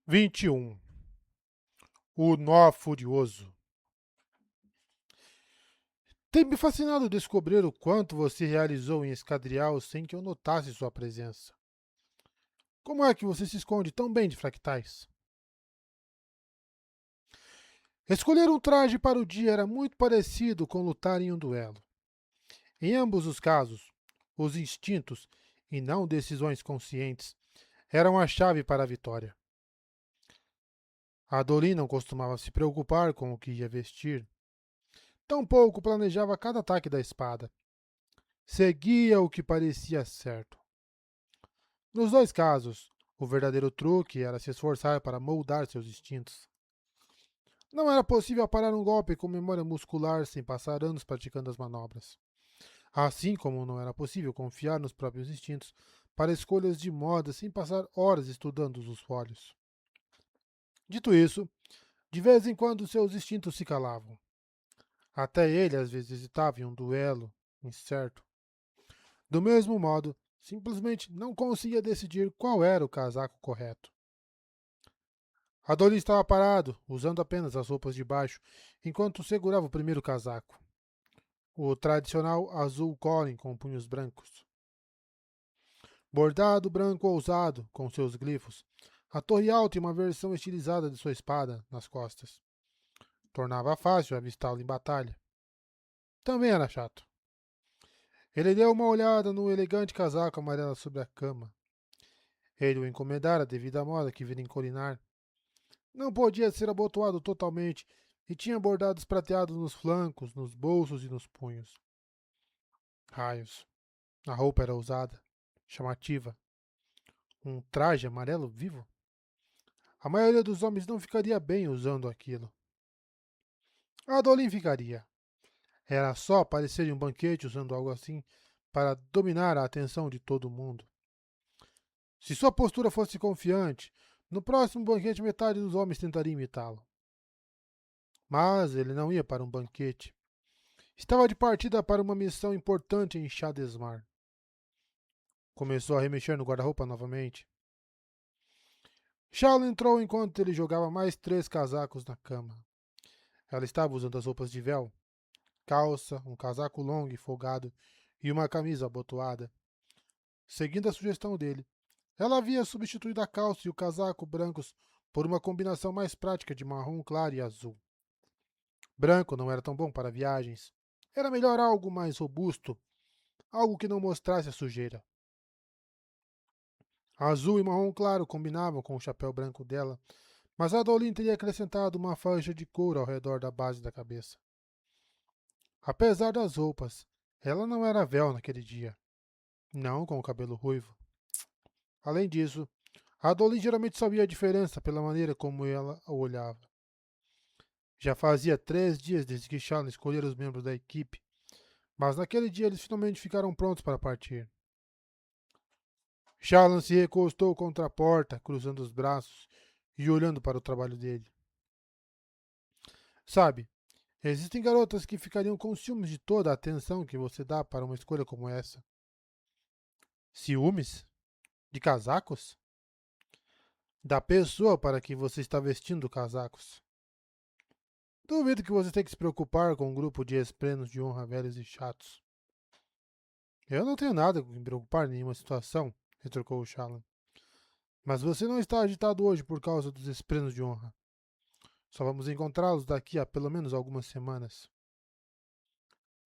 21. O Nó Furioso. Tem me fascinado descobrir o quanto você realizou em Escadrial sem que eu notasse sua presença. Como é que você se esconde tão bem de fractais? Escolher um traje para o dia era muito parecido com lutar em um duelo. Em ambos os casos, os instintos, e não decisões conscientes, eram a chave para a vitória. A Dolin não costumava se preocupar com o que ia vestir, tampouco planejava cada ataque da espada. Seguia o que parecia certo. Nos dois casos, o verdadeiro truque era se esforçar para moldar seus instintos. Não era possível parar um golpe com memória muscular sem passar anos praticando as manobras. Assim como não era possível confiar nos próprios instintos para escolhas de moda sem passar horas estudando os folhos. Dito isso, de vez em quando seus instintos se calavam. Até ele às vezes hesitava em um duelo incerto. Do mesmo modo, simplesmente não conseguia decidir qual era o casaco correto. Adonis estava parado, usando apenas as roupas de baixo, enquanto segurava o primeiro casaco, o tradicional azul Colin com punhos brancos. Bordado branco ousado, com seus glifos, a torre alta e uma versão estilizada de sua espada nas costas. Tornava fácil avistá-lo em batalha. Também era chato. Ele deu uma olhada no elegante casaco amarelo sobre a cama. Ele o encomendara devido à moda que vira em Colinar. Não podia ser abotoado totalmente e tinha bordados prateados nos flancos, nos bolsos e nos punhos. Raios. A roupa era ousada, chamativa. Um traje amarelo vivo? A maioria dos homens não ficaria bem usando aquilo. A Dolin ficaria. Era só parecer em um banquete usando algo assim para dominar a atenção de todo mundo. Se sua postura fosse confiante, no próximo banquete metade dos homens tentaria imitá-lo. Mas ele não ia para um banquete. Estava de partida para uma missão importante em Shadesmar. Começou a remexer no guarda-roupa novamente. Shala entrou enquanto ele jogava mais 3 casacos na cama. Ela estava usando as roupas de véu, calça, um casaco longo e folgado e uma camisa abotoada. Seguindo a sugestão dele, ela havia substituído a calça e o casaco brancos por uma combinação mais prática de marrom claro e azul. Branco não era tão bom para viagens. Era melhor algo mais robusto, algo que não mostrasse a sujeira. Azul e marrom claro combinavam com o chapéu branco dela, mas a Dolin teria acrescentado uma faixa de couro ao redor da base da cabeça. Apesar das roupas, ela não era véu naquele dia, não com o cabelo ruivo. Além disso, a Dolin geralmente sabia a diferença pela maneira como ela o olhava. Já fazia 3 dias desde que Shallan escolhera os membros da equipe, mas naquele dia eles finalmente ficaram prontos para partir. Shallan se recostou contra a porta, cruzando os braços e olhando para o trabalho dele. Sabe, existem garotas que ficariam com ciúmes de toda a atenção que você dá para uma escolha como essa. Ciúmes? De casacos? Da pessoa para quem você está vestindo casacos. Duvido que você tenha que se preocupar com um grupo de ex-plenos de honra velhos e chatos. Eu não tenho nada com me preocupar em nenhuma situação, retrucou o Shallan. Mas você não está agitado hoje por causa dos ex-plenos de honra. Só vamos encontrá-los daqui a pelo menos algumas semanas.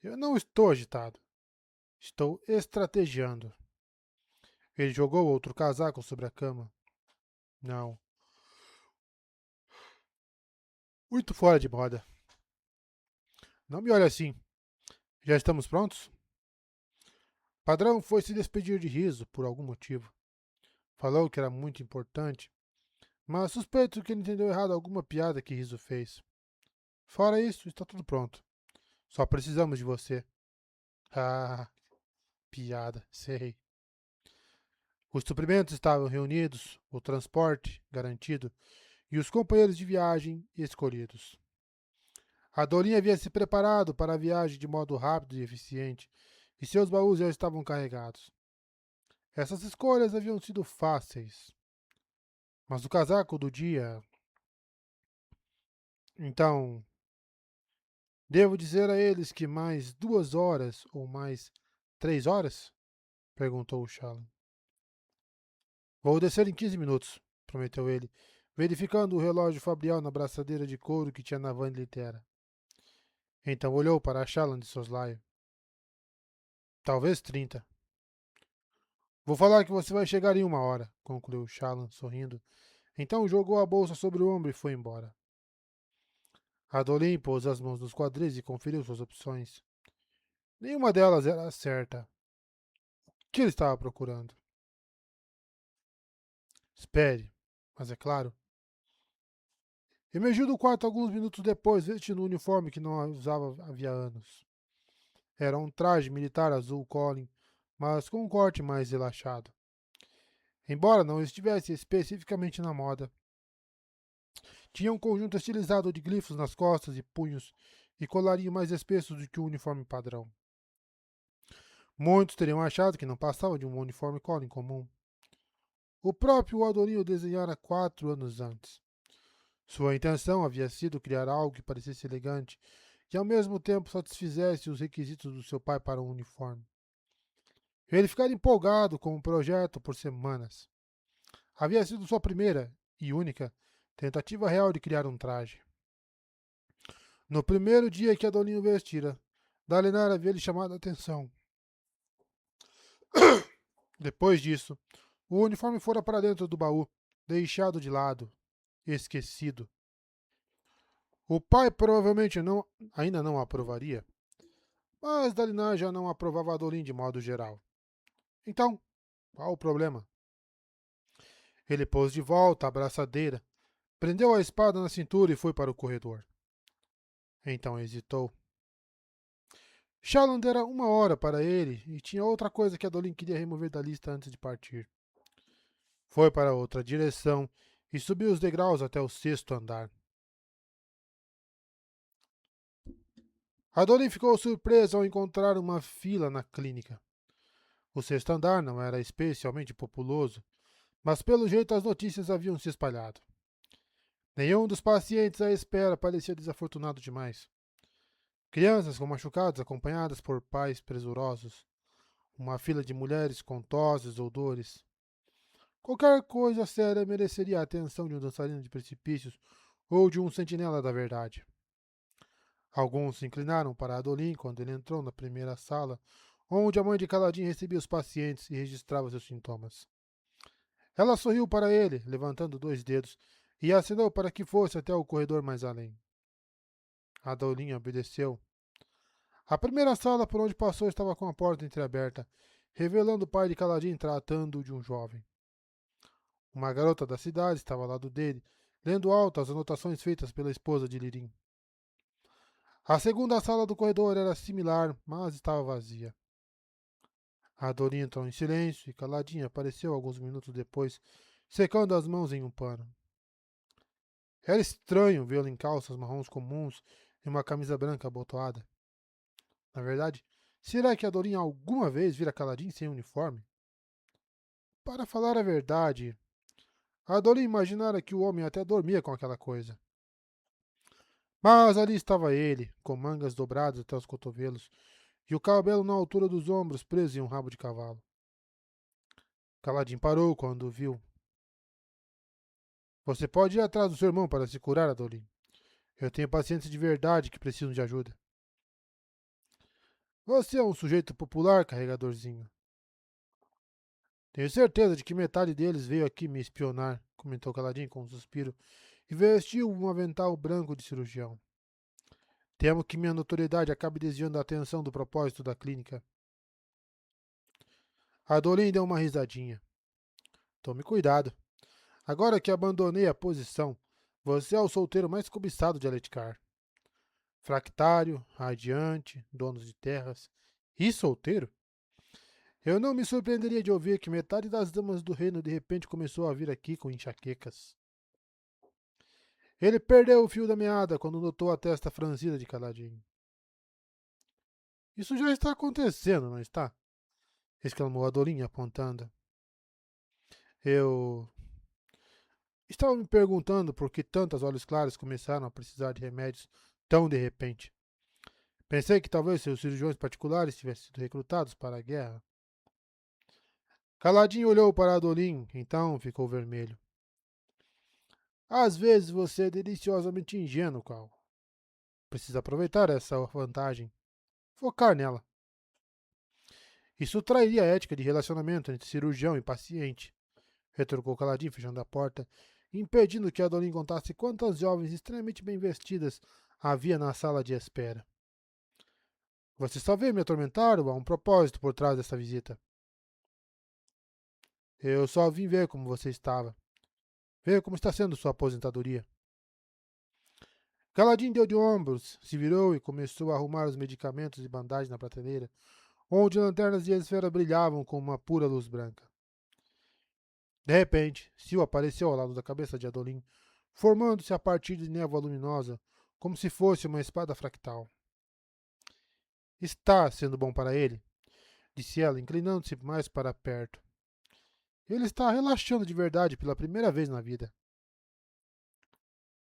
Eu não estou agitado. Estou estrategiando. Ele jogou outro casaco sobre a cama. Não. Muito fora de moda. Não me olhe assim. Já estamos prontos? Padrão foi se despedir de Riso por algum motivo. Falou que era muito importante, mas suspeito que ele entendeu errado alguma piada que Riso fez. Fora isso, está tudo pronto. Só precisamos de você. Ah, piada, sei. Os suprimentos estavam reunidos, o transporte garantido e os companheiros de viagem escolhidos. A Dolin havia se preparado para a viagem de modo rápido e eficiente, e seus baús já estavam carregados. Essas escolhas haviam sido fáceis. Mas o casaco do dia. Então, devo dizer a eles que mais 2 horas ou mais 3 horas? Perguntou o Shalom. Vou descer em 15 minutos, prometeu ele, verificando o relógio fabrial na braçadeira de couro que tinha na van de litera. Então olhou para a Shalom de soslaio. Talvez 30. Vou falar que você vai chegar em 1 hora, concluiu Shalom, sorrindo. Então jogou a bolsa sobre o ombro e foi embora. Adolin pôs as mãos nos quadris e conferiu suas opções. Nenhuma delas era certa. O que ele estava procurando? Espere, mas é claro. Emergiu do quarto alguns minutos depois, vestindo um uniforme que não usava havia anos. Era um traje militar azul Collin, mas com um corte mais relaxado. Embora não estivesse especificamente na moda. Tinha um conjunto estilizado de glifos nas costas e punhos e colarinho mais espesso do que o uniforme padrão. Muitos teriam achado que não passava de um uniforme Collin comum. O próprio Aldorinho o desenhara 4 anos antes. Sua intenção havia sido criar algo que parecesse elegante e ao mesmo tempo satisfizesse os requisitos do seu pai para um uniforme. Ele ficara empolgado com o projeto por semanas. Havia sido sua primeira e única tentativa real de criar um traje. No primeiro dia que Adolinho vestira, Dalinar havia lhe chamado a atenção. Depois disso, o uniforme fora para dentro do baú, deixado de lado, esquecido. O pai provavelmente ainda não aprovaria, mas Dalinar já não aprovava Adolin de modo geral. Então, qual o problema? Ele pôs de volta a braçadeira, prendeu a espada na cintura e foi para o corredor. Então hesitou. Shalland era 1 hora para ele e tinha outra coisa que Adolin queria remover da lista antes de partir. Foi para outra direção e subiu os degraus até o 6º andar. Adolin ficou surpreso ao encontrar uma fila na clínica. O 6º andar não era especialmente populoso, mas pelo jeito as notícias haviam se espalhado. Nenhum dos pacientes à espera parecia desafortunado demais. Crianças com machucados acompanhadas por pais presurosos. Uma fila de mulheres com toses ou dores. Qualquer coisa séria mereceria a atenção de um dançarino de precipícios ou de um sentinela da verdade. Alguns se inclinaram para Adolin quando ele entrou na primeira sala, onde a mãe de Caladin recebia os pacientes e registrava seus sintomas. Ela sorriu para ele, levantando 2 dedos, e acenou para que fosse até o corredor mais além. Adolin obedeceu. A primeira sala por onde passou estava com a porta entreaberta, revelando o pai de Caladin tratando de um jovem. Uma garota da cidade estava ao lado dele, lendo alto as anotações feitas pela esposa de Lirim. A segunda sala do corredor era similar, mas estava vazia. A Dorinha entrou em silêncio e Caladinha apareceu alguns minutos depois, secando as mãos em um pano. Era estranho vê-lo em calças marrons comuns e uma camisa branca abotoada. Na verdade, será que a Dorinha alguma vez vira Caladinha sem uniforme? Para falar a verdade, a Dorinha imaginara que o homem até dormia com aquela coisa. Mas ali estava ele, com mangas dobradas até os cotovelos, e o cabelo na altura dos ombros preso em um rabo de cavalo. Caladin parou quando o viu. Você pode ir atrás do seu irmão para se curar, Adolin. Eu tenho pacientes de verdade que precisam de ajuda. Você é um sujeito popular, carregadorzinho. Tenho certeza de que metade deles veio aqui me espionar, comentou Caladin com um suspiro, e vestiu um avental branco de cirurgião. Temo que minha notoriedade acabe desviando a atenção do propósito da clínica. Adolin deu uma risadinha. Tome cuidado. Agora que abandonei a posição, você é o solteiro mais cobiçado de Aletcar. Fractário, radiante, donos de terras e solteiro? Eu não me surpreenderia de ouvir que metade das damas do reino de repente começou a vir aqui com enxaquecas. Ele perdeu o fio da meada quando notou a testa franzida de Caladinho. Isso já está acontecendo, não está? Exclamou Adorinha, apontando. Eu Estava me perguntando por que tantos olhos claros começaram a precisar de remédios tão de repente. Pensei que talvez seus cirurgiões particulares tivessem sido recrutados para a guerra. Caladinho olhou para Adolin, então ficou vermelho. Às vezes você é deliciosamente ingênuo, Cal. Precisa aproveitar essa vantagem. Focar nela. Isso trairia a ética de relacionamento entre cirurgião e paciente, retrucou Caladinho, fechando a porta, impedindo que Adolin contasse quantas jovens extremamente bem vestidas havia na sala de espera. Você só veio me atormentar ou há um propósito por trás dessa visita? Eu só vim ver como você estava. Ver como está sendo sua aposentadoria. Caladinho deu de ombros, se virou e começou a arrumar os medicamentos e bandagens na prateleira, onde lanternas de esfera brilhavam com uma pura luz branca. De repente, Sil apareceu ao lado da cabeça de Adolin, formando-se a partir de névoa luminosa, como se fosse uma espada fractal. Está sendo bom para ele, disse ela, inclinando-se mais para perto. Ele está relaxando de verdade pela primeira vez na vida.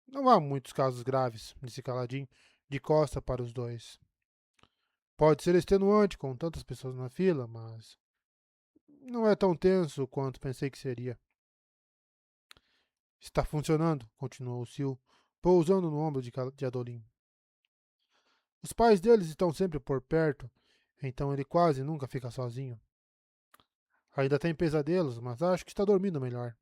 Não há muitos casos graves, disse Caladinho, de costa para os dois. Pode ser extenuante com tantas pessoas na fila, mas não é tão tenso quanto pensei que seria. Está funcionando, continuou Sil, pousando no ombro de Adolin. Os pais deles estão sempre por perto, então ele quase nunca fica sozinho. Ainda tem pesadelos, mas acho que está dormindo melhor.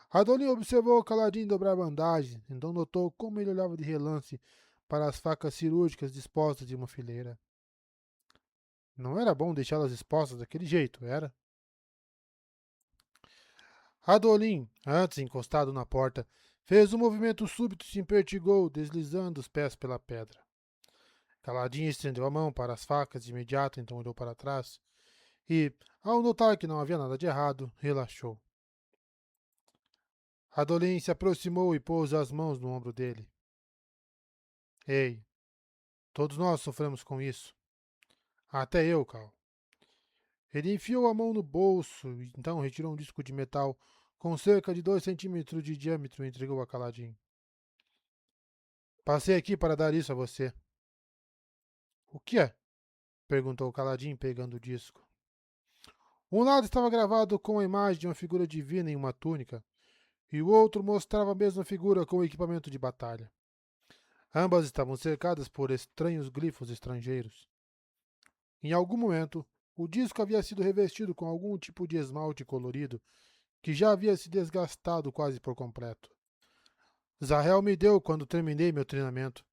Adolin observou Caladinho dobrar a bandagem, então notou como ele olhava de relance para as facas cirúrgicas dispostas em uma fileira. Não era bom deixá-las expostas daquele jeito, era? Adolin, antes encostado na porta, fez um movimento súbito e se impertigou, deslizando os pés pela pedra. Caladinho estendeu a mão para as facas de imediato, então olhou para trás e, ao notar que não havia nada de errado, relaxou. Adolin se aproximou e pôs as mãos no ombro dele. Ei, todos nós sofremos com isso. Até eu, Cal. Ele enfiou a mão no bolso e então retirou um disco de metal com cerca de 2 centímetros de diâmetro e entregou a Caladinho. Passei aqui para dar isso a você. O que é? Perguntou Caladinho, pegando o disco. Um lado estava gravado com a imagem de uma figura divina em uma túnica, e o outro mostrava a mesma figura com o equipamento de batalha. Ambas estavam cercadas por estranhos glifos estrangeiros. Em algum momento, o disco havia sido revestido com algum tipo de esmalte colorido que já havia se desgastado quase por completo. Zahel me deu quando terminei meu treinamento.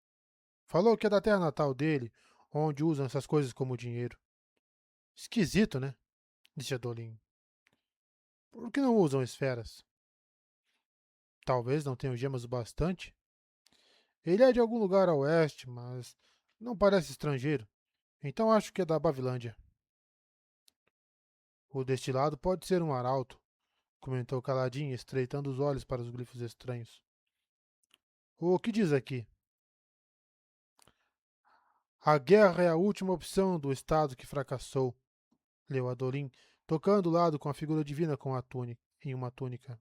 Falou que é da terra natal dele, onde usam essas coisas como dinheiro. Esquisito, né? Disse Adolin. Por que não usam esferas? Talvez não tenham gemas o bastante. Ele é de algum lugar a oeste, mas não parece estrangeiro. Então acho que é da Bavilândia. O destilado pode ser um arauto, comentou Caladinho, estreitando os olhos para os glifos estranhos. O que diz aqui? A guerra é a última opção do Estado que fracassou, leu Adolin, tocando o lado com a figura divina em uma túnica.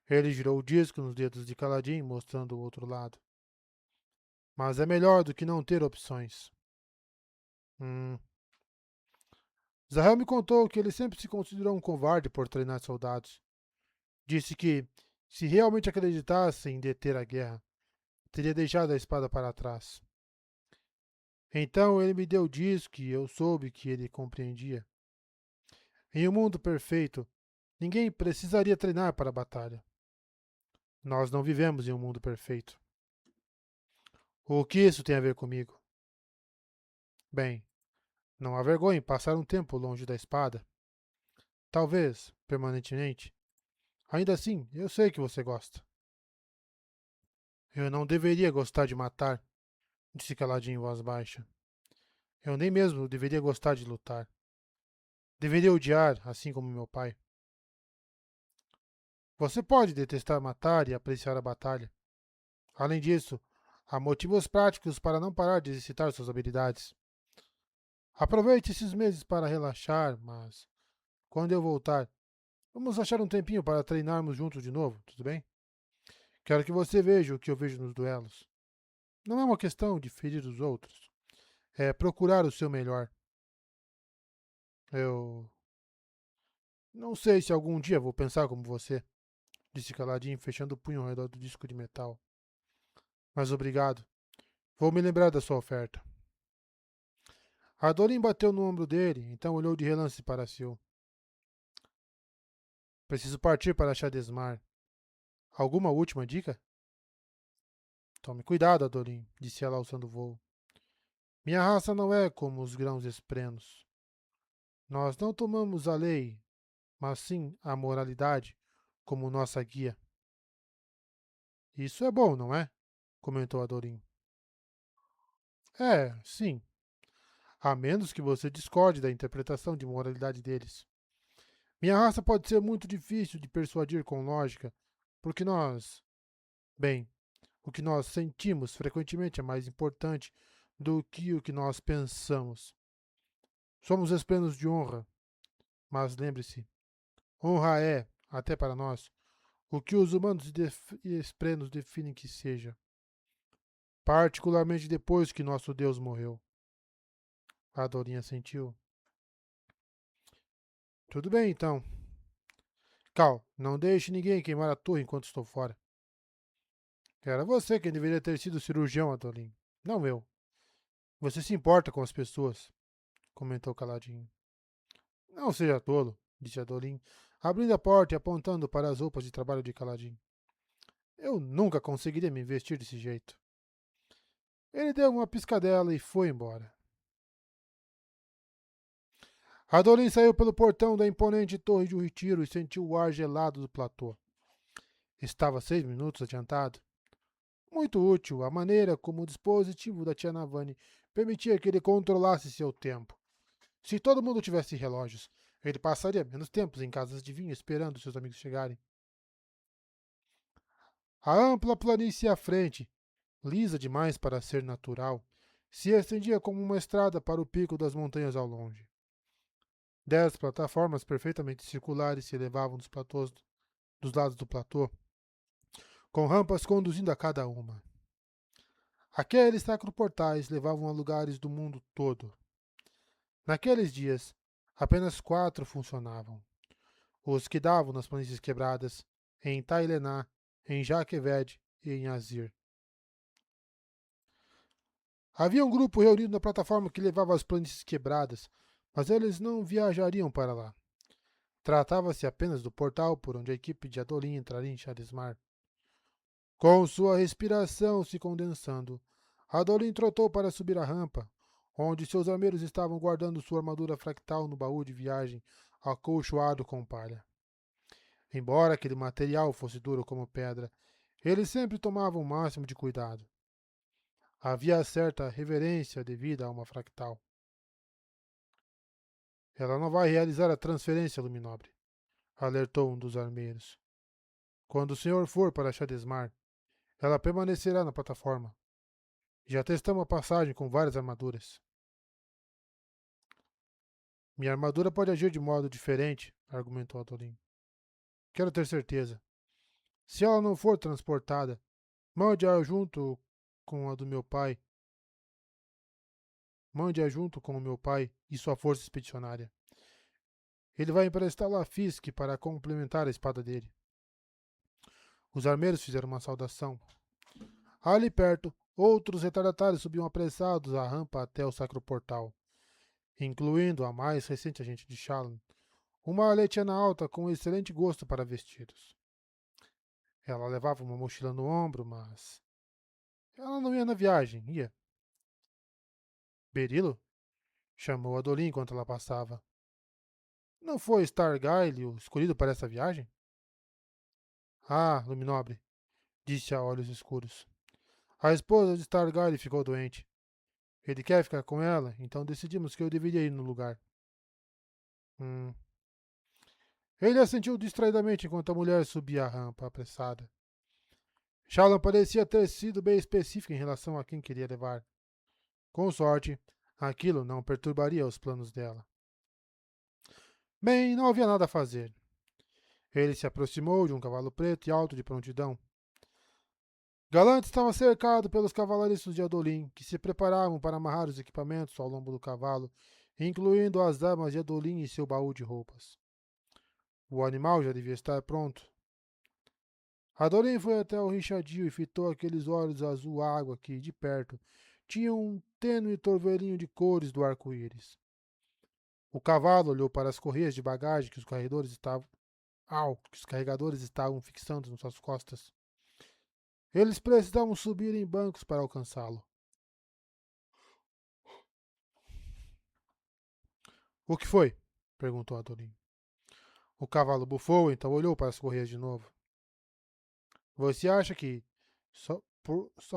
Ele girou o disco nos dedos de Caladinho, mostrando o outro lado. Mas é melhor do que não ter opções. Zahel me contou que ele sempre se considerou um covarde por treinar soldados. Disse que, se realmente acreditasse em deter a guerra, teria deixado a espada para trás. Então ele me deu o disco e eu soube que ele compreendia. Em um mundo perfeito, ninguém precisaria treinar para a batalha. Nós não vivemos em um mundo perfeito. O que isso tem a ver comigo? Bem, não há vergonha em passar um tempo longe da espada. Talvez, permanentemente. Ainda assim, eu sei que você gosta. Eu não deveria gostar de matar, disse Caladinho em voz baixa. Eu nem mesmo deveria gostar de lutar. Deveria odiar, assim como meu pai. Você pode detestar matar e apreciar a batalha. Além disso, há motivos práticos para não parar de exercitar suas habilidades. Aproveite esses meses para relaxar, mas quando eu voltar, Vamos achar um tempinho para treinarmos juntos de novo, tudo bem? Quero que você veja o que eu vejo nos duelos. Não é uma questão de ferir os outros. É procurar o seu melhor. Eu não sei se algum dia vou pensar como você, disse caladinho, fechando o punho ao redor do disco de metal. Mas obrigado. Vou me lembrar da sua oferta. Adolin bateu no ombro dele, então olhou de relance para Sil. Preciso partir para Shadesmar. Alguma última dica? Tome cuidado, Adolin, disse ela alçando o voo. Minha raça não é como os grãos esprenos. Nós não tomamos a lei, mas sim a moralidade como nossa guia. Isso é bom, não é? Comentou Adolin. É, sim. A menos que você discorde da interpretação de moralidade deles. Minha raça pode ser muito difícil de persuadir com lógica, porque bem, o que nós sentimos frequentemente é mais importante do que o que nós pensamos. Somos esplenos de honra, mas lembre-se, honra é, até para nós, o que os humanos esplenos definem que seja, particularmente depois que nosso Deus morreu. A Dorinha sentiu. Tudo bem, então. Cal, não deixe ninguém queimar a torre enquanto estou fora. Era você quem deveria ter sido o cirurgião, Adolin, não eu. Você se importa com as pessoas, comentou caladinho. Não seja tolo, disse Adolin, abrindo a porta e apontando para as roupas de trabalho de Caladinho. Eu nunca conseguiria me vestir desse jeito. Ele deu uma piscadela e foi embora. Adolin saiu pelo portão da imponente torre de retiro e sentiu o ar gelado do platô. Estava 6 minutos adiantado. Muito útil a maneira como o dispositivo da tia Navani permitia que ele controlasse seu tempo. Se todo mundo tivesse relógios, ele passaria menos tempo em casas de vinho esperando seus amigos chegarem. A ampla planície à frente, lisa demais para ser natural, se estendia como uma estrada para o pico das montanhas ao longe. 10 plataformas perfeitamente circulares se elevavam dos platôs dos lados do platô, com rampas conduzindo a cada uma. Aqueles sacroportais levavam a lugares do mundo todo. Naqueles dias, apenas 4 funcionavam. Os que davam nas planícies quebradas, em Tailená, em Jaqueved e em Azir. Havia um grupo reunido na plataforma que levava as planícies quebradas, mas eles não viajariam para lá. Tratava-se apenas do portal por onde a equipe de Adolin entraria em Shadesmar. Com sua respiração se condensando, Adolin trotou para subir a rampa, onde seus armeiros estavam guardando sua armadura fractal no baú de viagem, acolchoado com palha. Embora aquele material fosse duro como pedra, eles sempre tomavam o máximo de cuidado. Havia certa reverência devida a uma fractal. Ela não vai realizar a transferência, Luminobre, alertou um dos armeiros. Quando o senhor for para Shadesmar, ela permanecerá na plataforma. Já testamos a passagem com várias armaduras. Minha armadura pode agir de modo diferente, argumentou Adolin. Quero ter certeza. Se ela não for transportada, mande-a junto com a do meu pai. Mande-a junto com o meu pai e sua força expedicionária. Ele vai emprestá-la a Fisk para complementar a espada dele. Os armeiros fizeram uma saudação. Ali perto, outros retardatários subiam apressados a rampa até o sacro portal, incluindo a mais recente agente de Shallan, uma aletiana alta com excelente gosto para vestidos. Ela levava uma mochila no ombro, mas ela não ia na viagem, ia. Berilo? Chamou Adolin enquanto ela passava. Não foi Stargyle o escolhido para essa viagem? Ah, Luminobre, disse a olhos escuros. A esposa de Stargyle ficou doente. Ele quer ficar com ela, então decidimos que eu deveria ir no lugar. Hum. Ele assentiu distraidamente enquanto a mulher subia a rampa, apressada. Shallan parecia ter sido bem específico em relação a quem queria levar. Com sorte, aquilo não perturbaria os planos dela. Bem, não havia nada a fazer. Ele se aproximou de um cavalo preto e alto de prontidão. Galante estava cercado pelos cavalaristas de Adolim, que se preparavam para amarrar os equipamentos ao lombo do cavalo, incluindo as damas de Adolim e seu baú de roupas. O animal já devia estar pronto. Adolim foi até o Richardinho e fitou aqueles olhos azul água que, de perto, tinham um tênue torvelinho de cores do arco-íris. O cavalo olhou para as correias de bagagem que os carregadores estavam fixando nas suas costas. Eles precisavam subir em bancos para alcançá-lo. O que foi? Perguntou Adolim. O cavalo bufou, então olhou para as correias de novo. Você acha que, só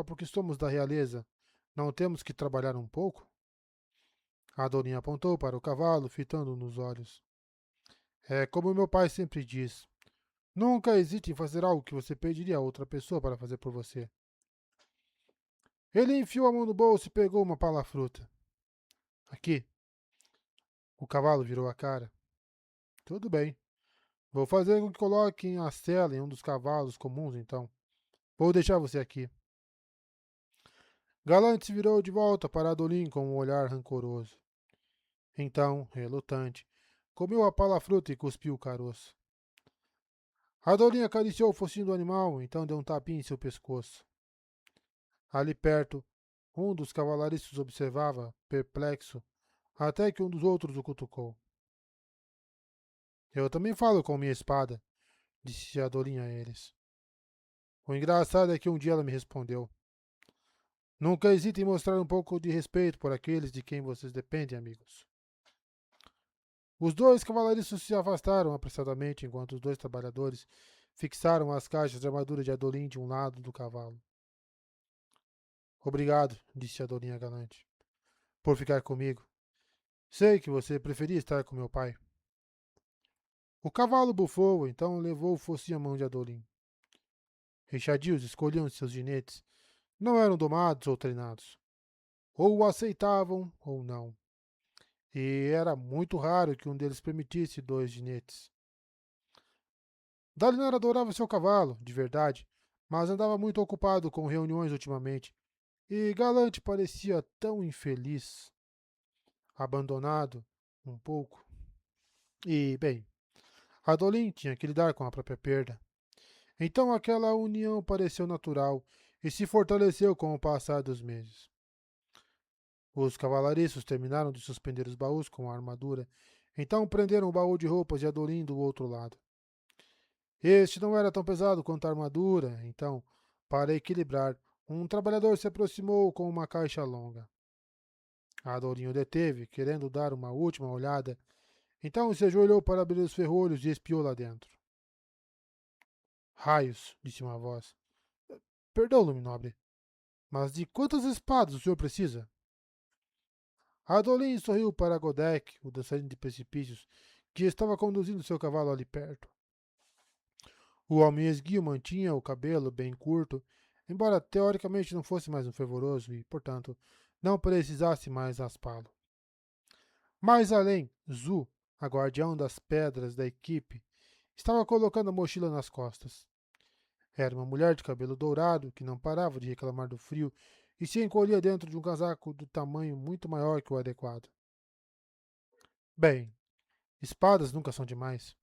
porque somos da realeza, não temos que trabalhar um pouco? Adolim apontou para o cavalo, fitando-o nos olhos. É como meu pai sempre diz. Nunca hesite em fazer algo que você pediria a outra pessoa para fazer por você. Ele enfiou a mão no bolso e pegou uma palafruta. Aqui. O cavalo virou a cara. Tudo bem. Vou fazer com que coloquem a sela em um dos cavalos comuns, então. Vou deixar você aqui. Galante se virou de volta para Adolim com um olhar rancoroso. Então, relutante, comeu a palafruta e cuspiu o caroço. Adolim acariciou o focinho do animal, então deu um tapinha em seu pescoço. Ali perto, um dos cavalaristas observava, perplexo, até que um dos outros o cutucou. Eu também falo com minha espada, disse Adolim a eles. O engraçado é que um dia ela me respondeu. Nunca hesite em mostrar um pouco de respeito por aqueles de quem vocês dependem, amigos. Os dois cavalaristas se afastaram apressadamente enquanto os dois trabalhadores fixaram as caixas de armadura de Adolim de um lado do cavalo. Obrigado, disse Adolim a Galante, por ficar comigo. Sei que você preferia estar com meu pai. O cavalo bufou, então levou o focinho à mão de Adolim. Richadios escolhiam seus ginetes. Não eram domados ou treinados. Ou o aceitavam ou não. E era muito raro que um deles permitisse dois ginetes. Dalinar adorava seu cavalo, de verdade, mas andava muito ocupado com reuniões ultimamente, e Galante parecia tão infeliz, abandonado, um pouco. E, bem, Adolim tinha que lidar com a própria perda. Então aquela união pareceu natural e se fortaleceu com o passar dos meses. Os cavalaristas terminaram de suspender os baús com a armadura, então prenderam o baú de roupas de Adolim do outro lado. Este não era tão pesado quanto a armadura, então, para equilibrar, um trabalhador se aproximou com uma caixa longa. Adolim o deteve, querendo dar uma última olhada, então se ajoelhou para abrir os ferrolhos e espiou lá dentro. Raios, disse uma voz. Perdão, Luminobre, mas de quantas espadas o senhor precisa? Adolim sorriu para Godek, o dançarino de precipícios, que estava conduzindo seu cavalo ali perto. O homem esguio mantinha o cabelo bem curto, embora teoricamente não fosse mais um fervoroso e, portanto, não precisasse mais raspá-lo. Mais além, Zu, a guardião das pedras da equipe, estava colocando a mochila nas costas. Era uma mulher de cabelo dourado que não parava de reclamar do frio e se encolhia dentro de um casaco do tamanho muito maior que o adequado. Bem, espadas nunca são demais.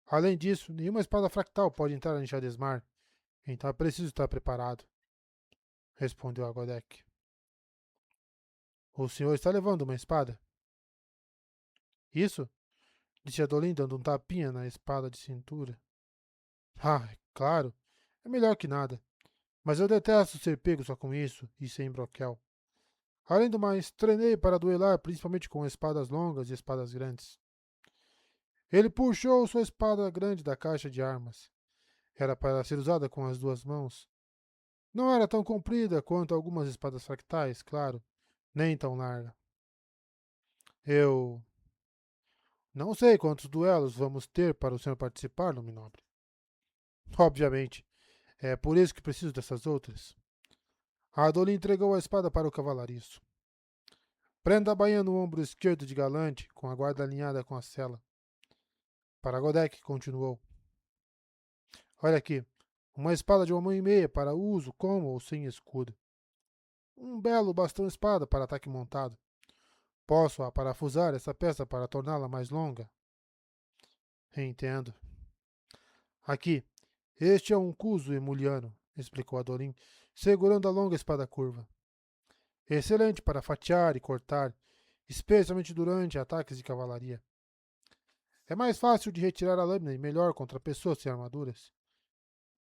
Além disso, nenhuma espada fractal pode entrar em Shadesmar, então é preciso estar preparado, respondeu Agodek. O senhor está levando uma espada? Isso? Disse Adolin, dando um tapinha na espada de cintura. Ah, é claro. É melhor que nada. Mas eu detesto ser pego só com isso e sem broquel. Além do mais, treinei para duelar principalmente com espadas longas e espadas grandes. Ele puxou sua espada grande da caixa de armas. Era para ser usada com as duas mãos. Não era tão comprida quanto algumas espadas fractais, claro, nem tão larga. Eu não sei quantos duelos vamos ter para o senhor participar, Luminobre. Obviamente, é por isso que preciso dessas outras. Adolin entregou a espada para o cavalariço. Prenda a bainha no ombro esquerdo de Galante, com a guarda alinhada com a sela. Para Godek continuou. Olha aqui, uma espada de 1,5 mão para uso com ou sem escudo. Um belo bastão-espada para ataque montado. Posso aparafusar essa peça para torná-la mais longa? Entendo. Aqui, este é um cuso emuliano, explicou Adorim, segurando a longa espada curva. Excelente para fatiar e cortar, especialmente durante ataques de cavalaria. É mais fácil de retirar a lâmina e melhor contra pessoas sem armaduras.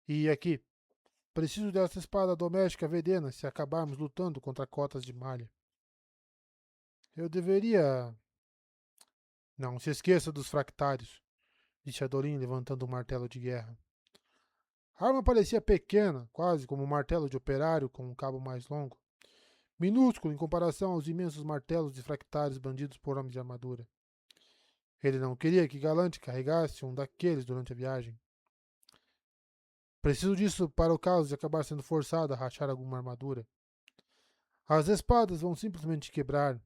E aqui, preciso dessa espada doméstica vedena se acabarmos lutando contra cotas de malha. Eu deveria... Não se esqueça dos fractários, disse Adorim levantando um martelo de guerra. A arma parecia pequena, quase como um martelo de operário com um cabo mais longo, minúsculo em comparação aos imensos martelos de fractários bandidos por homens de armadura. Ele não queria que Galante carregasse um daqueles durante a viagem. Preciso disso para o caso de acabar sendo forçado a rachar alguma armadura. As espadas vão simplesmente quebrar,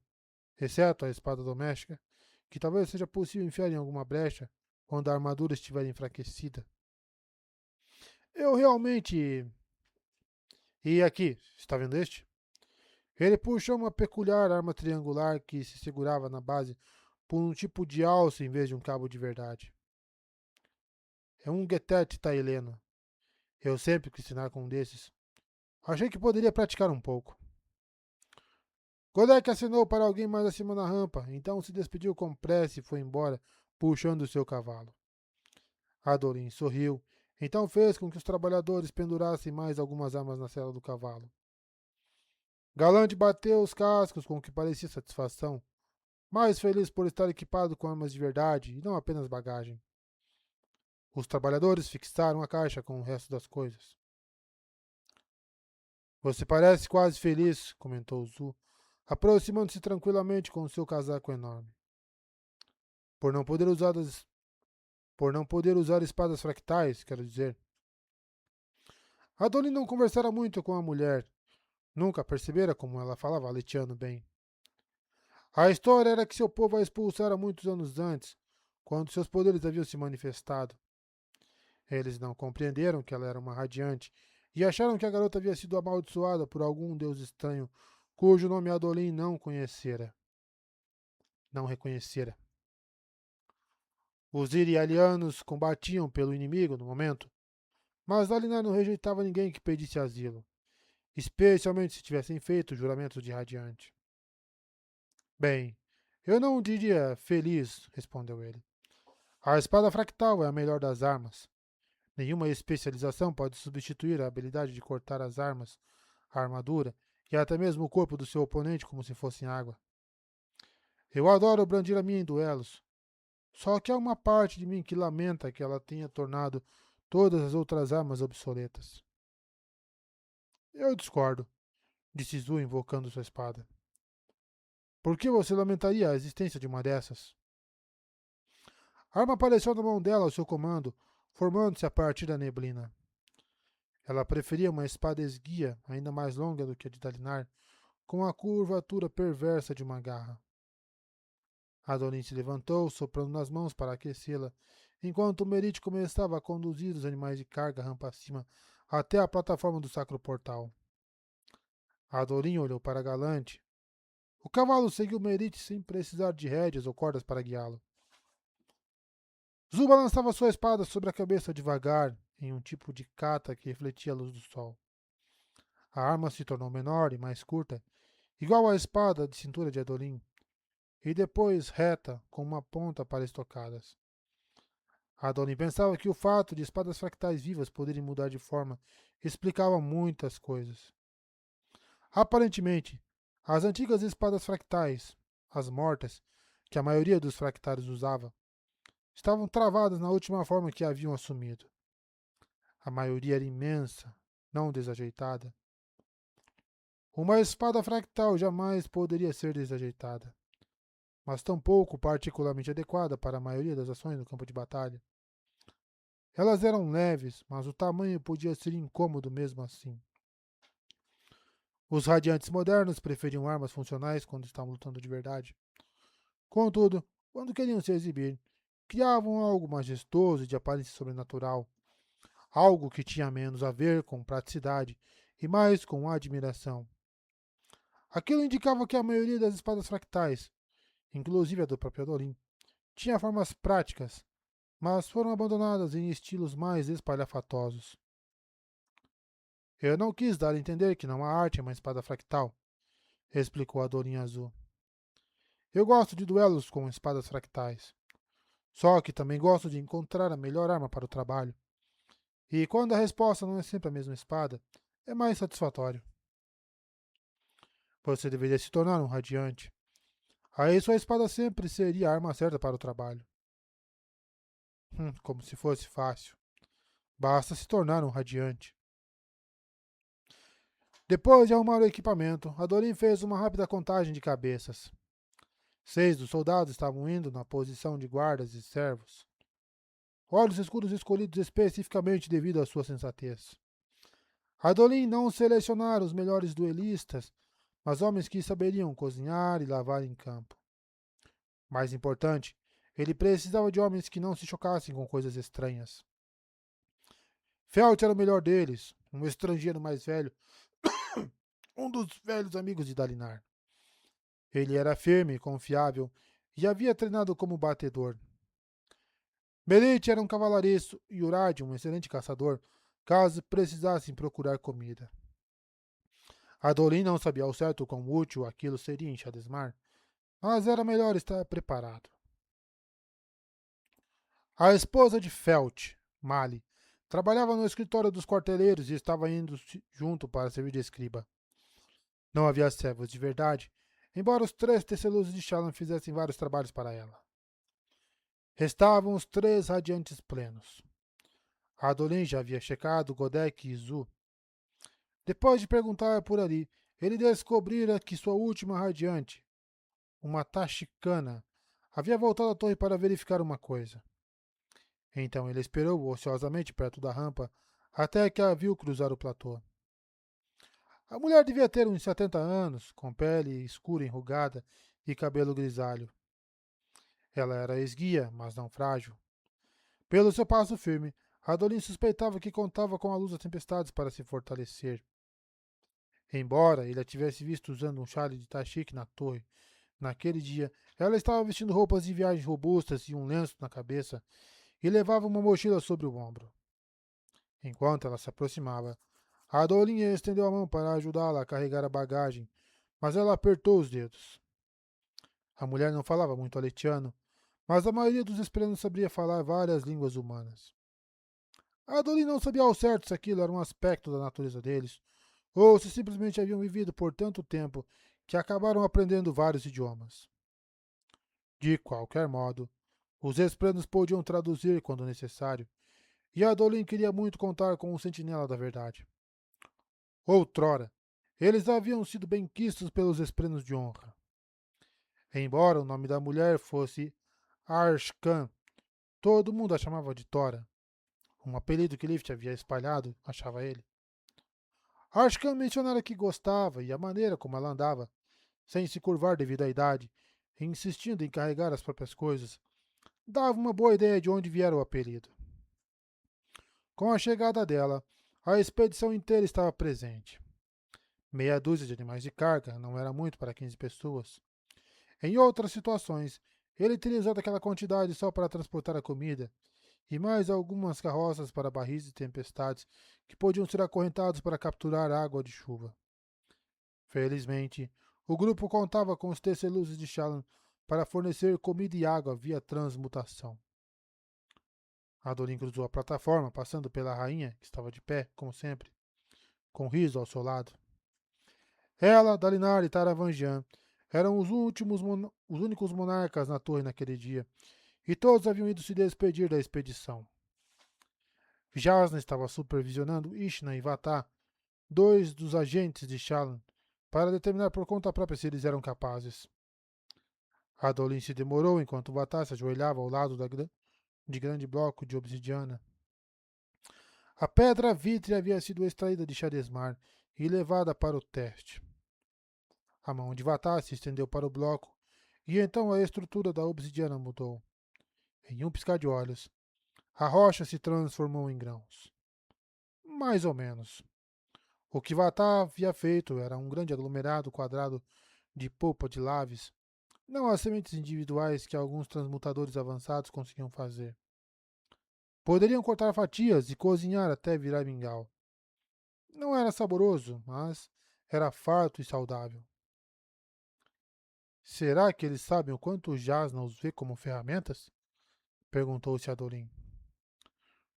exceto a espada doméstica, que talvez seja possível enfiar em alguma brecha quando a armadura estiver enfraquecida. Eu realmente... E aqui, está vendo este? Ele puxou uma peculiar arma triangular que se segurava na base por um tipo de alça em vez de um cabo de verdade. É um guetete taileno. Eu sempre quis ensinar com um desses. Achei que poderia praticar um pouco. Godek assinou para alguém mais acima na rampa, então se despediu com pressa e foi embora, puxando o seu cavalo. Adorim sorriu, então fez com que os trabalhadores pendurassem mais algumas armas na sela do cavalo. Galante bateu os cascos com o que parecia satisfação, mais feliz por estar equipado com armas de verdade e não apenas bagagem. Os trabalhadores fixaram a caixa com o resto das coisas. Você parece quase feliz, comentou Zu, aproximando-se tranquilamente com o seu casaco enorme. Por não poder usar espadas fractais, quero dizer. Adonis não conversara muito com a mulher. Nunca percebera como ela falava aletiano bem. A história era que seu povo a expulsara muitos anos antes, quando seus poderes haviam se manifestado. Eles não compreenderam que ela era uma radiante e acharam que a garota havia sido amaldiçoada por algum deus estranho, cujo nome Adolin não reconhecera. Os irialianos combatiam pelo inimigo no momento, mas Dalinar não rejeitava ninguém que pedisse asilo, especialmente se tivessem feito juramentos de radiante. Bem, eu não diria feliz, respondeu ele. A espada fractal é a melhor das armas. Nenhuma especialização pode substituir a habilidade de cortar as armas, a armadura e até mesmo o corpo do seu oponente como se fossem água. Eu adoro brandir a minha em duelos. Só que há uma parte de mim que lamenta que ela tenha tornado todas as outras armas obsoletas. Eu discordo, disse Zu invocando sua espada. Por que você lamentaria a existência de uma dessas? A arma apareceu na mão dela ao seu comando, formando-se a partir da neblina. Ela preferia uma espada esguia, ainda mais longa do que a de Dalinar, com a curvatura perversa de uma garra. Adonin se levantou, soprando nas mãos para aquecê-la, enquanto o Merit começava a conduzir os animais de carga rampa acima até a plataforma do sacro portal. Adorin olhou para Galante. O cavalo seguiu Merit sem precisar de rédeas ou cordas para guiá-lo. Zu balançava sua espada sobre a cabeça devagar, em um tipo de cata que refletia a luz do sol. A arma se tornou menor e mais curta, igual à espada de cintura de Adolim, e depois reta, com uma ponta para estocadas. Adonim pensava que o fato de espadas fractais vivas poderem mudar de forma explicava muitas coisas. Aparentemente, as antigas espadas fractais, as mortas, que a maioria dos fractários usava, estavam travadas na última forma que haviam assumido. A maioria era imensa, não desajeitada. Uma espada fractal jamais poderia ser desajeitada, mas tampouco particularmente adequada para a maioria das ações no campo de batalha. Elas eram leves, mas o tamanho podia ser incômodo mesmo assim. Os radiantes modernos preferiam armas funcionais quando estavam lutando de verdade. Contudo, quando queriam se exibir, criavam algo majestoso e de aparência sobrenatural, algo que tinha menos a ver com praticidade e mais com admiração. Aquilo indicava que a maioria das espadas fractais, inclusive a do próprio Adolin, tinha formas práticas, mas foram abandonadas em estilos mais espalhafatosos. Eu não quis dar a entender que não há arte em uma espada fractal, explicou Adolin Azul. Eu gosto de duelos com espadas fractais. Só que também gosto de encontrar a melhor arma para o trabalho. E quando a resposta não é sempre a mesma espada, é mais satisfatório. Você deveria se tornar um radiante. Aí sua espada sempre seria a arma certa para o trabalho. Como se fosse fácil. Basta se tornar um radiante. Depois de arrumar o equipamento, Adolin fez uma rápida contagem de cabeças. 6 dos soldados estavam indo na posição de guardas e servos. Olhos escuros escolhidos especificamente devido à sua sensatez. Adolin não selecionara os melhores duelistas, mas homens que saberiam cozinhar e lavar em campo. Mais importante, ele precisava de homens que não se chocassem com coisas estranhas. Felt era o melhor deles, um estrangeiro mais velho, um dos velhos amigos de Dalinar. Ele era firme e confiável e havia treinado como batedor. Merit era um cavalariço e Urad um excelente caçador, caso precisassem procurar comida. Adolin não sabia ao certo quão útil aquilo seria em Shadesmar, mas era melhor estar preparado. A esposa de Felt, Mali, trabalhava no escritório dos quarteleiros e estava indo junto para servir de escriba. Não havia servos de verdade, embora os 3 teceluzes de Shallan fizessem vários trabalhos para ela. Restavam os 3 radiantes plenos. Adolin já havia checado Godek e Zu. Depois de perguntar por ali, ele descobrira que sua última radiante, uma Tashikana, havia voltado à torre para verificar uma coisa. Então ele esperou ociosamente perto da rampa até que a viu cruzar o platô. A mulher devia ter uns 70 anos, com pele escura enrugada e cabelo grisalho. Ela era esguia, mas não frágil. Pelo seu passo firme, Adolin suspeitava que contava com a luz das tempestades para se fortalecer. Embora ele a tivesse visto usando um chale de tashik na torre, naquele dia ela estava vestindo roupas de viagem robustas e um lenço na cabeça e levava uma mochila sobre o ombro. Enquanto ela se aproximava, Adolin estendeu a mão para ajudá-la a carregar a bagagem, mas ela apertou os dedos. A mulher não falava muito aletiano, mas a maioria dos esperanos sabia falar várias línguas humanas. Adolin não sabia ao certo se aquilo era um aspecto da natureza deles, ou se simplesmente haviam vivido por tanto tempo que acabaram aprendendo vários idiomas. De qualquer modo, os esplanos podiam traduzir quando necessário, e Adolin queria muito contar com o sentinela da verdade. Outrora, eles haviam sido benquistos pelos esplanos de honra. Embora o nome da mulher fosse Arshkan, todo mundo a chamava de Tora, um apelido que Lift havia espalhado, achava ele. Arshkan mencionara que gostava e a maneira como ela andava, sem se curvar devido à idade, insistindo em carregar as próprias coisas, dava uma boa ideia de onde viera o apelido. Com a chegada dela, a expedição inteira estava presente. Meia dúzia de animais de carga não era muito para 15 pessoas. Em outras situações, ele teria usado aquela quantidade só para transportar a comida, e mais algumas carroças para barris de tempestades que podiam ser acorrentados para capturar água de chuva. Felizmente, o grupo contava com os teceluzes de Shallan para fornecer comida e água via transmutação. Adolin cruzou a plataforma, passando pela rainha, que estava de pé, como sempre, com riso ao seu lado. Ela, Dalinar e Taravangian eram os únicos monarcas na torre naquele dia, e todos haviam ido se despedir da expedição. Jasna estava supervisionando Ishna e Vatá, 2 dos agentes de Shallan, para determinar por conta própria se eles eram capazes. Adolin se demorou enquanto Vatá se ajoelhava ao lado de grande bloco de obsidiana. A pedra vítrea havia sido extraída de Shadesmar e levada para o teste. A mão de Vatá se estendeu para o bloco, e então a estrutura da obsidiana mudou. Em um piscar de olhos, a rocha se transformou em grãos. Mais ou menos. O que Vatá havia feito era um grande aglomerado quadrado de polpa de laves, não as sementes individuais que alguns transmutadores avançados conseguiam fazer. Poderiam cortar fatias e cozinhar até virar mingau. Não era saboroso, mas era farto e saudável. Será que eles sabem o quanto o Jasna os vê como ferramentas? Perguntou-se Adolim.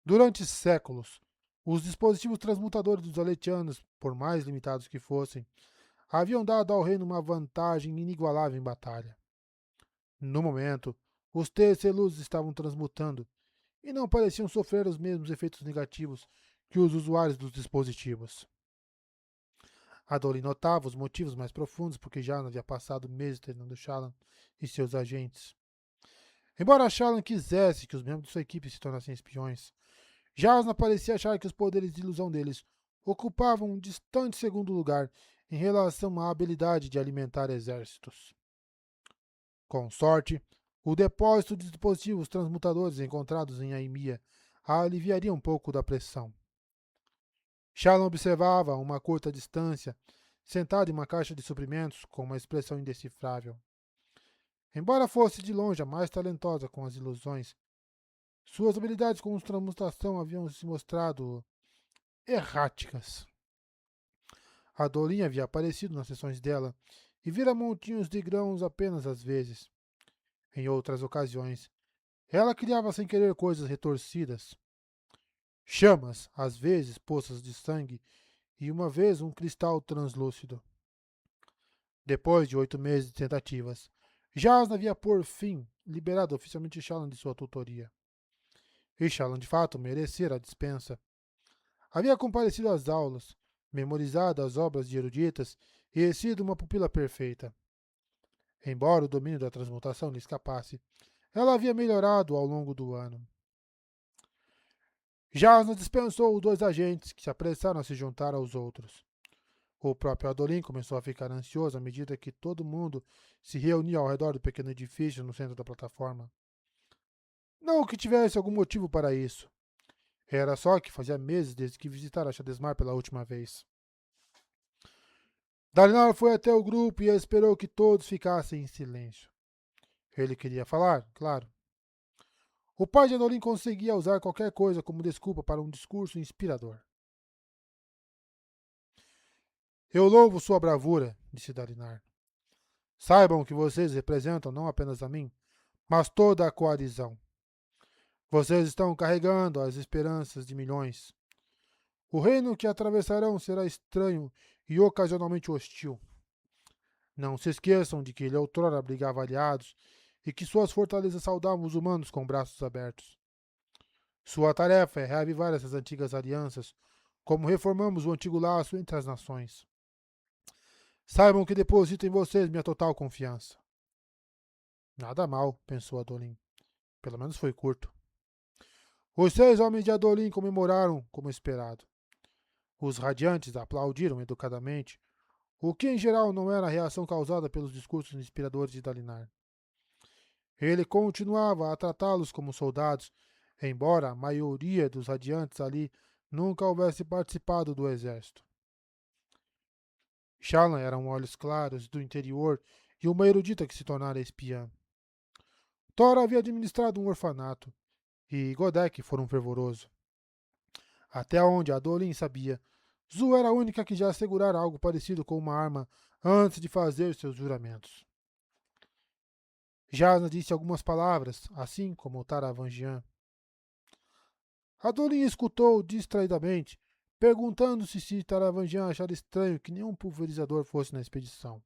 Durante séculos, os dispositivos transmutadores dos aletianos, por mais limitados que fossem, haviam dado ao reino uma vantagem inigualável em batalha. No momento, os TC-Luz estavam transmutando e não pareciam sofrer os mesmos efeitos negativos que os usuários dos dispositivos. Adolin notava os motivos mais profundos porque já havia passado meses treinando Shallan e seus agentes. Embora Shallan quisesse que os membros de sua equipe se tornassem espiões, Jasna parecia achar que os poderes de ilusão deles ocupavam um distante segundo lugar em relação à habilidade de alimentar exércitos. Com sorte, o depósito de dispositivos transmutadores encontrados em Aimia aliviaria um pouco da pressão. Shallan observava a uma curta distância, sentado em uma caixa de suprimentos com uma expressão indecifrável. Embora fosse de longe a mais talentosa com as ilusões, suas habilidades com transmutação haviam se mostrado erráticas. A Dolinha havia aparecido nas sessões dela e vira montinhos de grãos apenas às vezes. Em outras ocasiões, ela criava sem querer coisas retorcidas. Chamas, às vezes poças de sangue, e uma vez um cristal translúcido. Depois de 8 meses de tentativas, Jasna havia por fim liberado oficialmente Shallan de sua tutoria. E Shallan de fato merecera a dispensa. Havia comparecido às aulas, memorizado as obras de eruditas e sido uma pupila perfeita. Embora o domínio da transmutação lhe escapasse, ela havia melhorado ao longo do ano. Jasna dispensou os 2 agentes que se apressaram a se juntar aos outros. O próprio Adolin começou a ficar ansioso à medida que todo mundo se reunia ao redor do pequeno edifício no centro da plataforma. Não que tivesse algum motivo para isso. Era só que fazia meses desde que visitara Shadesmar pela última vez. Dalinar foi até o grupo e esperou que todos ficassem em silêncio. Ele queria falar, claro. O pai de Adolin conseguia usar qualquer coisa como desculpa para um discurso inspirador. Eu louvo sua bravura, disse Dalinar. Saibam que vocês representam não apenas a mim, mas toda a coalizão. Vocês estão carregando as esperanças de milhões. O reino que atravessarão será estranho e ocasionalmente hostil. Não se esqueçam de que ele outrora abrigava aliados e que suas fortalezas saudavam os humanos com braços abertos. Sua tarefa é reavivar essas antigas alianças, como reformamos o antigo laço entre as nações. Saibam que deposito em vocês minha total confiança. Nada mal, pensou Adolin. Pelo menos foi curto. Os 6 homens de Adolin comemoraram como esperado. Os radiantes aplaudiram educadamente, o que em geral não era a reação causada pelos discursos inspiradores de Dalinar. Ele continuava a tratá-los como soldados, embora a maioria dos radiantes ali nunca houvesse participado do exército. Shallan eram olhos claros do interior e uma erudita que se tornara espiã. Thor havia administrado um orfanato, e Godek fora um fervoroso. Até onde Adolin sabia, Zu era a única que já assegurara algo parecido com uma arma antes de fazer seus juramentos. Jasna disse algumas palavras, assim como Taravangian. Adolin escutou distraidamente, perguntando-se se Taravangian achara estranho que nenhum pulverizador fosse na expedição.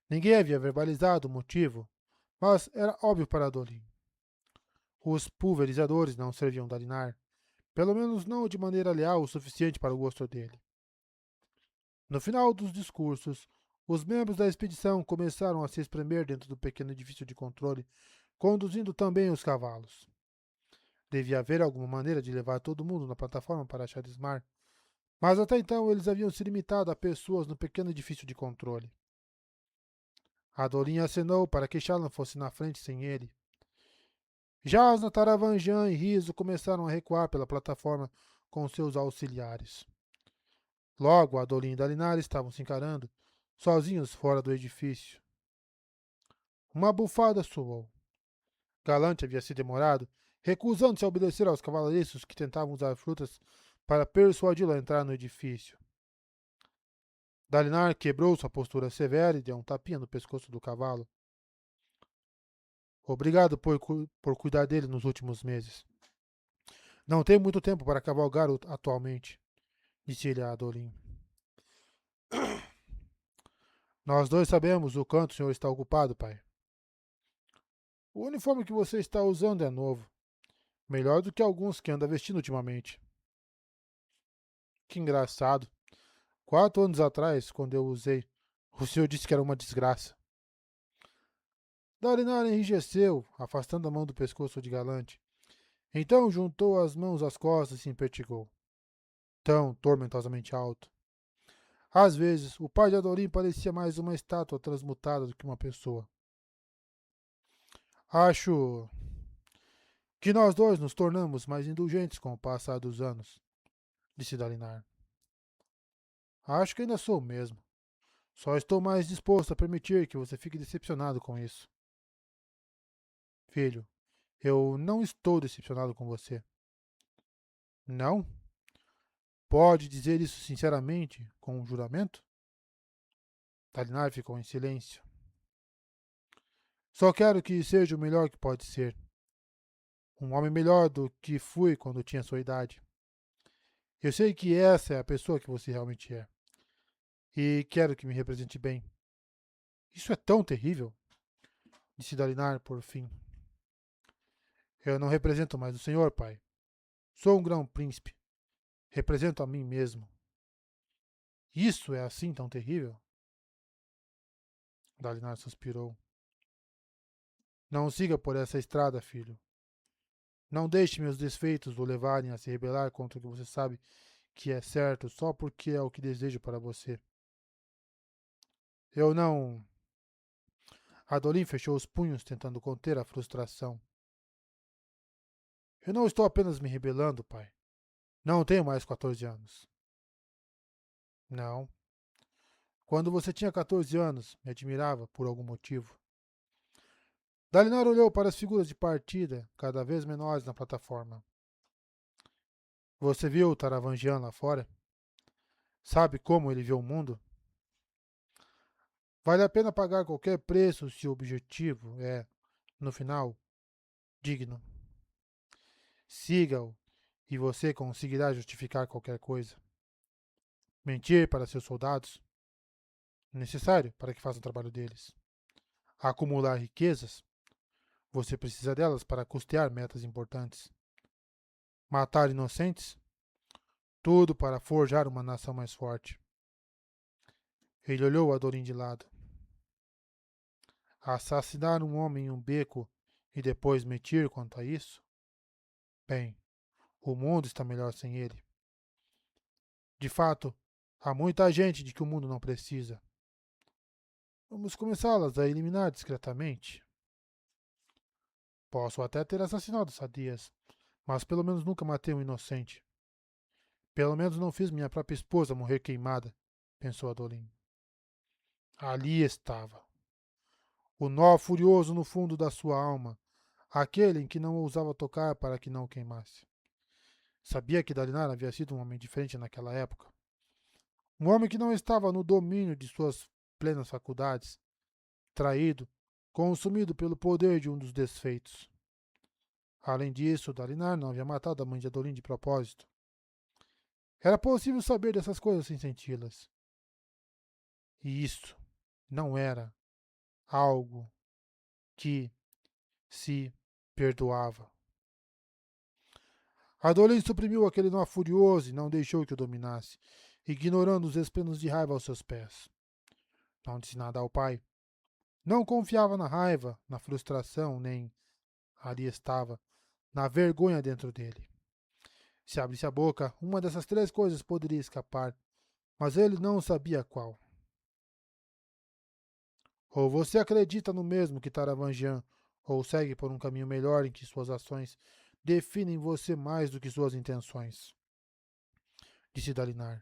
Ninguém havia verbalizado o motivo, mas era óbvio para Adolin. Os pulverizadores não serviam Dalinar, pelo menos não de maneira leal o suficiente para o gosto dele. No final dos discursos, os membros da expedição começaram a se espremer dentro do pequeno edifício de controle, conduzindo também os cavalos. Devia haver alguma maneira de levar todo mundo na plataforma para Shadesmar, mas até então eles haviam se limitado a pessoas no pequeno edifício de controle. Adolin acenou para que Shallan fosse na frente sem ele. Jasna, Taravangian e Riso começaram a recuar pela plataforma com seus auxiliares. Logo, Adolin e Dalinar estavam se encarando, sozinhos fora do edifício. Uma bufada soou. Galante havia se demorado, recusando-se a obedecer aos cavaleiros que tentavam usar frutas para persuadi-lo a entrar no edifício. Dalinar quebrou sua postura severa e deu um tapinha no pescoço do cavalo. Obrigado por cuidar dele nos últimos meses. Não tenho muito tempo para cavalgar atualmente, disse ele a Adolin. Nós dois sabemos o quanto o senhor está ocupado, pai. O uniforme que você está usando é novo. Melhor do que alguns que anda vestindo ultimamente. Que engraçado. 4 anos atrás, quando eu usei, o senhor disse que era uma desgraça. Dalinar enrijeceu, afastando a mão do pescoço de Galante. Então juntou as mãos às costas e se impertigou. Tão tormentosamente alto. Às vezes, o pai de Adorim parecia mais uma estátua transmutada do que uma pessoa. Acho que nós dois nos tornamos mais indulgentes com o passar dos anos, disse Dalinar. Acho que ainda sou o mesmo. Só estou mais disposto a permitir que você fique decepcionado com isso. Filho, eu não estou decepcionado com você. Não? Pode dizer isso sinceramente, com um juramento? Dalinar ficou em silêncio. Só quero que seja o melhor que pode ser. Um homem melhor do que fui quando tinha sua idade. Eu sei que essa é a pessoa que você realmente é. E quero que me represente bem. Isso é tão terrível, disse Dalinar por fim. Eu não represento mais o senhor, pai. Sou um grão-príncipe. Represento a mim mesmo. Isso é assim tão terrível? Dalinar suspirou. Não siga por essa estrada, filho. Não deixe meus desfeitos o levarem a se rebelar contra o que você sabe que é certo só porque é o que desejo para você. Eu não. Adolin fechou os punhos tentando conter a frustração. Eu não estou apenas me rebelando, pai. Não tenho mais 14 anos. Não. Quando você tinha 14 anos, me admirava por algum motivo. Dalinar olhou para as figuras de partida, cada vez menores na plataforma. Você viu o Taravangian lá fora? Sabe como ele vê o mundo? Vale a pena pagar qualquer preço se o objetivo é, no final, digno. Siga-o e você conseguirá justificar qualquer coisa. Mentir para seus soldados? Necessário para que façam o trabalho deles. Acumular riquezas? Você precisa delas para custear metas importantes. Matar inocentes? Tudo para forjar uma nação mais forte. Ele olhou a Dorin de lado. Assassinar um homem em um beco e depois mentir quanto a isso? Bem, o mundo está melhor sem ele. De fato, há muita gente de que o mundo não precisa. Vamos começá-las a eliminar discretamente. Posso até ter assassinado sadias, mas pelo menos nunca matei um inocente. Pelo menos não fiz minha própria esposa morrer queimada, pensou Adolin. Ali estava. O nó furioso no fundo da sua alma, aquele em que não ousava tocar para que não o queimasse. Sabia que Dalinar havia sido um homem diferente naquela época. Um homem que não estava no domínio de suas plenas faculdades, traído, consumido pelo poder de um dos desfeitos. Além disso, Dalinar não havia matado a mãe de Adolin de propósito. Era possível saber dessas coisas sem senti-las. E isso não era algo que se perdoava. Adolin suprimiu aquele nó furioso e não deixou que o dominasse, ignorando os espenos de raiva aos seus pés. Não disse nada ao pai. Não confiava na raiva, na frustração, nem, ali estava, na vergonha dentro dele. Se abrisse a boca, uma dessas 3 coisas poderia escapar, mas ele não sabia qual. Ou você acredita no mesmo que Taravangian, ou segue por um caminho melhor em que suas ações definem você mais do que suas intenções. disse Dalinar,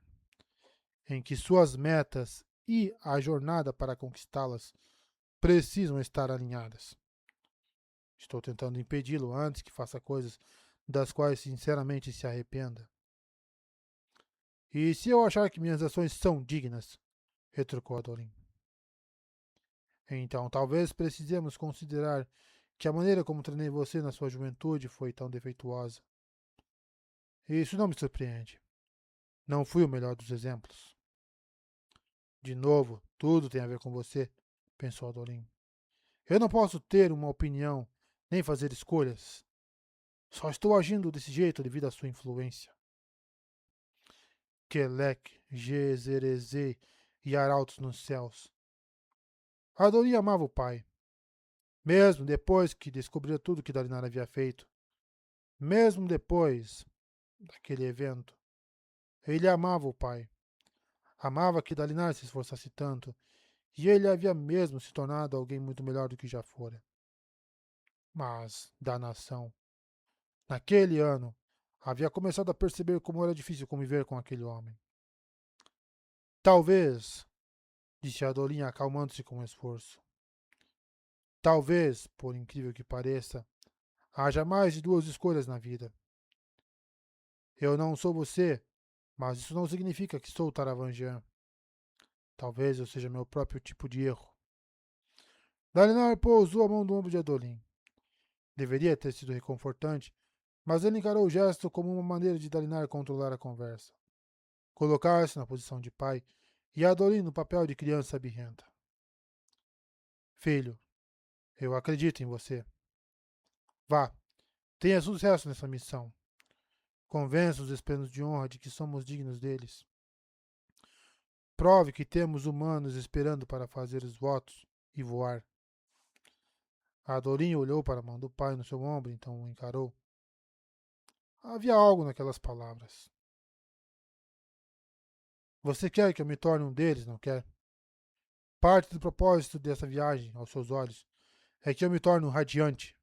em que suas metas e a jornada para conquistá-las precisam estar alinhadas. Estou tentando impedi-lo antes que faça coisas das quais sinceramente se arrependa. E se eu achar que minhas ações são dignas? Retrucou Adolin. Então talvez precisemos considerar que a maneira como treinei você na sua juventude foi tão defeituosa. Isso não me surpreende. Não fui o melhor dos exemplos. De novo, tudo tem a ver com você, pensou Adolin. Eu não posso ter uma opinião, nem fazer escolhas. Só estou agindo desse jeito devido à sua influência. Quelec, Gezerezei e arautos nos céus. Adolin amava o pai, mesmo depois que descobrira tudo que Dalinar havia feito. Mesmo depois daquele evento, ele amava o pai. Amava que Dalinar se esforçasse tanto, e ele havia mesmo se tornado alguém muito melhor do que já fora. Mas, danação, naquele ano, havia começado a perceber como era difícil conviver com aquele homem. Talvez, disse Adolin acalmando-se com esforço. Talvez, por incrível que pareça, haja mais de duas escolhas na vida. Eu não sou você, mas isso não significa que sou Taravangian. Talvez eu seja meu próprio tipo de erro. Dalinar pousou a mão no ombro de Adolin. Deveria ter sido reconfortante, mas ele encarou o gesto como uma maneira de Dalinar controlar a conversa. Colocar-se na posição de pai e Adolin no papel de criança birrenta. Filho, eu acredito em você. Vá, tenha sucesso nessa missão. Convença os espelhos de honra de que somos dignos deles. Prove que temos humanos esperando para fazer os votos e voar. Adolin olhou para a mão do pai no seu ombro, então o encarou. Havia algo naquelas palavras. Você quer que eu me torne um deles, não quer? Parte do propósito dessa viagem, aos seus olhos, é que eu me torne um radiante.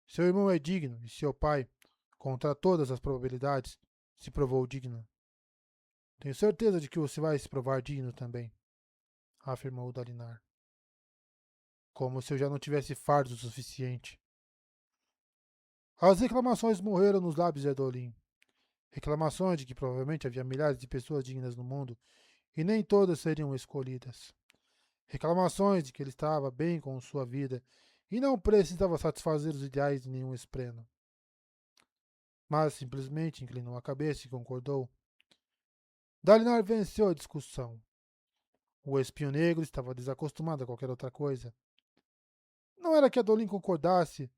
Seu irmão é digno e seu pai, contra todas as probabilidades, se provou digno. Tenho certeza de que você vai se provar digno também, afirmou Dalinar. Como se eu já não tivesse fardo o suficiente. As reclamações morreram nos lábios de Adolin. Reclamações de que provavelmente havia milhares de pessoas dignas no mundo e nem todas seriam escolhidas. Reclamações de que ele estava bem com sua vida e não precisava satisfazer os ideais de nenhum espreno. Mas simplesmente inclinou a cabeça e concordou. Dalinar venceu a discussão. O espinho negro estava desacostumado a qualquer outra coisa. Não era que Adolin concordasse,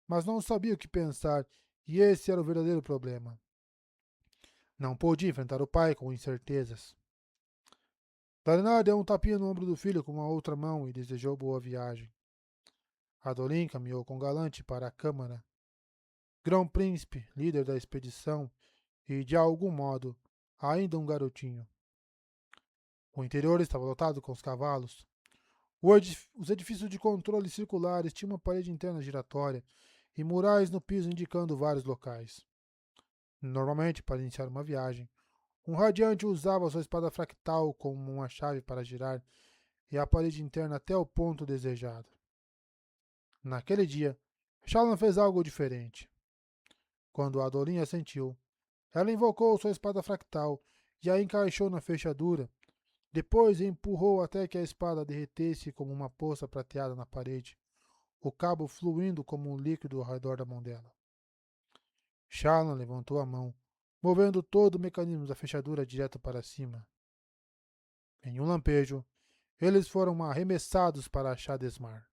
mas não sabia o que pensar, e esse era o verdadeiro problema. Não podia enfrentar o pai com incertezas. Dalinar deu um tapinha no ombro do filho com a outra mão e desejou boa viagem. Adolin caminhou com galante para a câmara. Grão-príncipe, líder da expedição, e, de algum modo, ainda um garotinho. O interior estava lotado com os cavalos. Os edifícios de controle circulares tinham uma parede interna giratória e murais no piso indicando vários locais. Normalmente, para iniciar uma viagem, um radiante usava sua espada fractal como uma chave para girar e a parede interna até o ponto desejado. Naquele dia, Shallan fez algo diferente. Quando Adolin assentiu, ela invocou sua espada fractal e a encaixou na fechadura. Depois empurrou até que a espada derretesse como uma poça prateada na parede, o cabo fluindo como um líquido ao redor da mão dela. Shallan levantou a mão, movendo todo o mecanismo da fechadura direto para cima. Em um lampejo, eles foram arremessados para Shadesmar.